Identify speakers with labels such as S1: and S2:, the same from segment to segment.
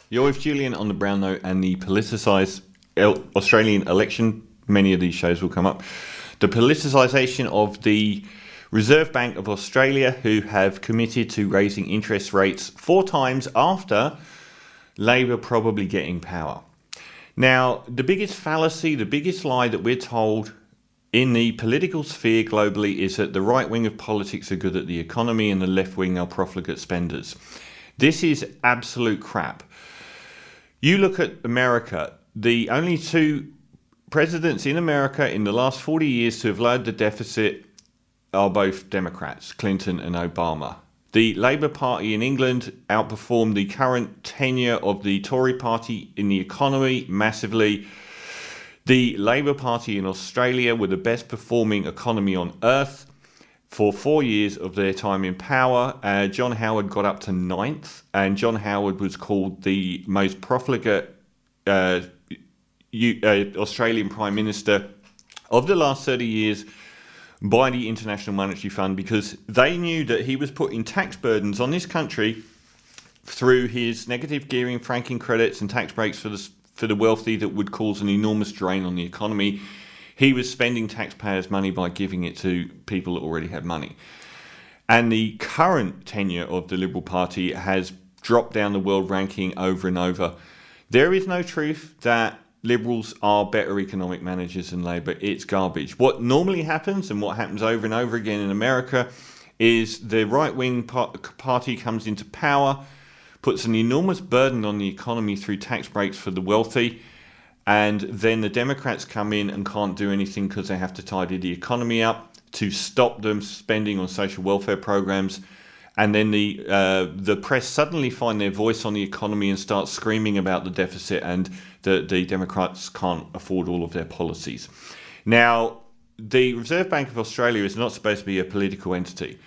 S1: You're with Julian on the Brown Note and the politicised Australian election. Many of these shows will come up. The politicisation of the Reserve Bank of Australia, who have committed to raising interest rates 4 times after Labor probably getting power. Now, the biggest fallacy, the biggest lie that we're told in the political sphere globally is that the right wing of politics are good at the economy and the left wing are profligate spenders. This is absolute crap. You look at America, the only 2 presidents in America in the last 40 years to have lowered the deficit are both Democrats, Clinton and Obama. The Labour Party in England outperformed the current tenure of the Tory Party in the economy massively. The Labour Party in Australia were the best performing economy on earth for 4 years of their time in power. John Howard got up to 9th, and John Howard was called the most profligate Australian Prime Minister of the last 30 years by the International Monetary Fund, because they knew that he was putting tax burdens on this country through his negative gearing, franking credits and tax breaks for the wealthy that would cause an enormous drain on the economy. He was spending taxpayers' money by giving it to people that already had money. And the current tenure of the Liberal Party has dropped down the world ranking over and over. There is no truth that Liberals are better economic managers than Labor. It's garbage. What normally happens, and what happens over and over again in America, is the right-wing party comes into power, puts an enormous burden on the economy through tax breaks for the wealthy, and then the Democrats come in and can't do anything because they have to tidy the economy up to stop them spending on social welfare programs. And then the press suddenly find their voice on the economy and start screaming about the deficit, and the Democrats can't afford all of their policies. Now, the Reserve Bank of Australia is not supposed to be a political entity,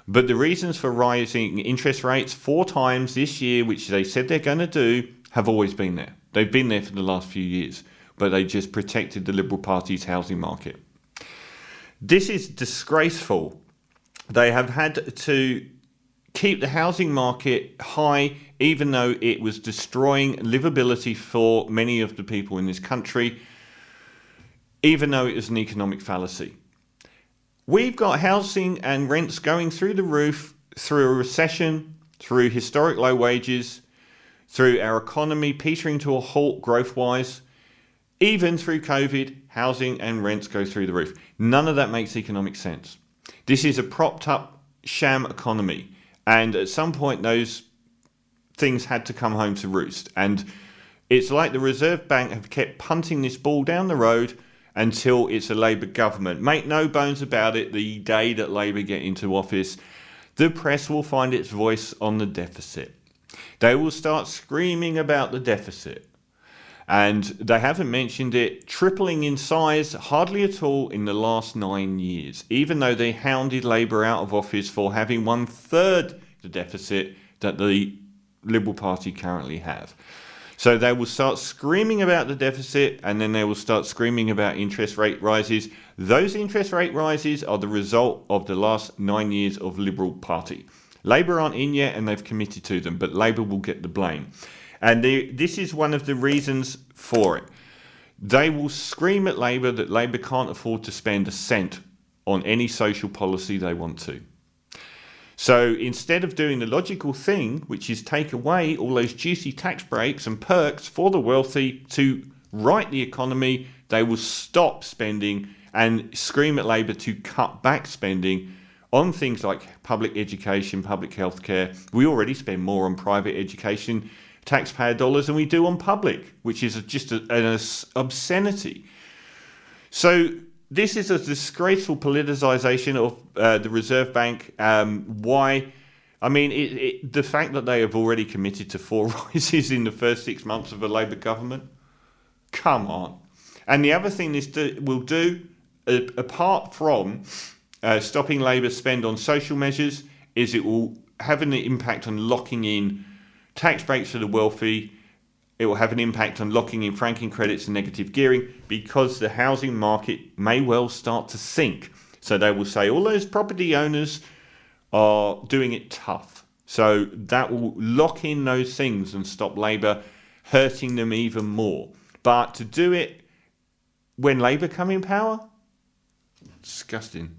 S1: but the reasons for rising interest rates 4 times this year, which they said they're going to do, have always been there. They've been there for the last few years, but they just protected the Liberal Party's housing market. This is disgraceful. They have had to keep the housing market high, even though it was destroying livability for many of the people in this country, even though it was an economic fallacy. We've got housing and rents going through the roof through a recession, through historic low wages, through our economy petering to a halt growth-wise. Even through COVID, housing and rents go through the roof. None of that makes economic sense. This is a propped-up sham economy. And at some point, those things had to come home to roost. And it's like the Reserve Bank have kept punting this ball down the road until it's a Labor government. Make no bones about it, the day that Labor get into office, the press will find its voice on the deficit. They will start screaming about the deficit. And they haven't mentioned it tripling in size hardly at all in the last 9 years, even though they hounded Labor out of office for having 1/3 the deficit that the Liberal Party currently have. So they will start screaming about the deficit, and then they will start screaming about interest rate rises. Those interest rate rises are the result of the last 9 years of Liberal Party. Labor aren't in yet, and they've committed to them, but Labor will get the blame. And this is one of the reasons for it. They will scream at Labor that Labor can't afford to spend a cent on any social policy they want to. So instead of doing the logical thing, which is take away all those juicy tax breaks and perks for the wealthy to right the economy, they will stop spending and scream at Labor to cut back spending on things like public education, public healthcare. We already spend more on private education taxpayer dollars than we do on public, which is just an obscenity. So this is a disgraceful politicisation of the Reserve Bank. Why? I mean, the fact that they have already committed to 4 rises in the first 6 months of a Labor government, come on. And the other thing this will do, apart from stopping Labor spend on social measures, is it will have an impact on locking in tax breaks for the wealthy. It will have an impact on locking in franking credits and negative gearing, because the housing market may well start to sink. So they will say all those property owners are doing it tough. So that will lock in those things and stop Labour hurting them even more. But to do it when Labour come in power, disgusting.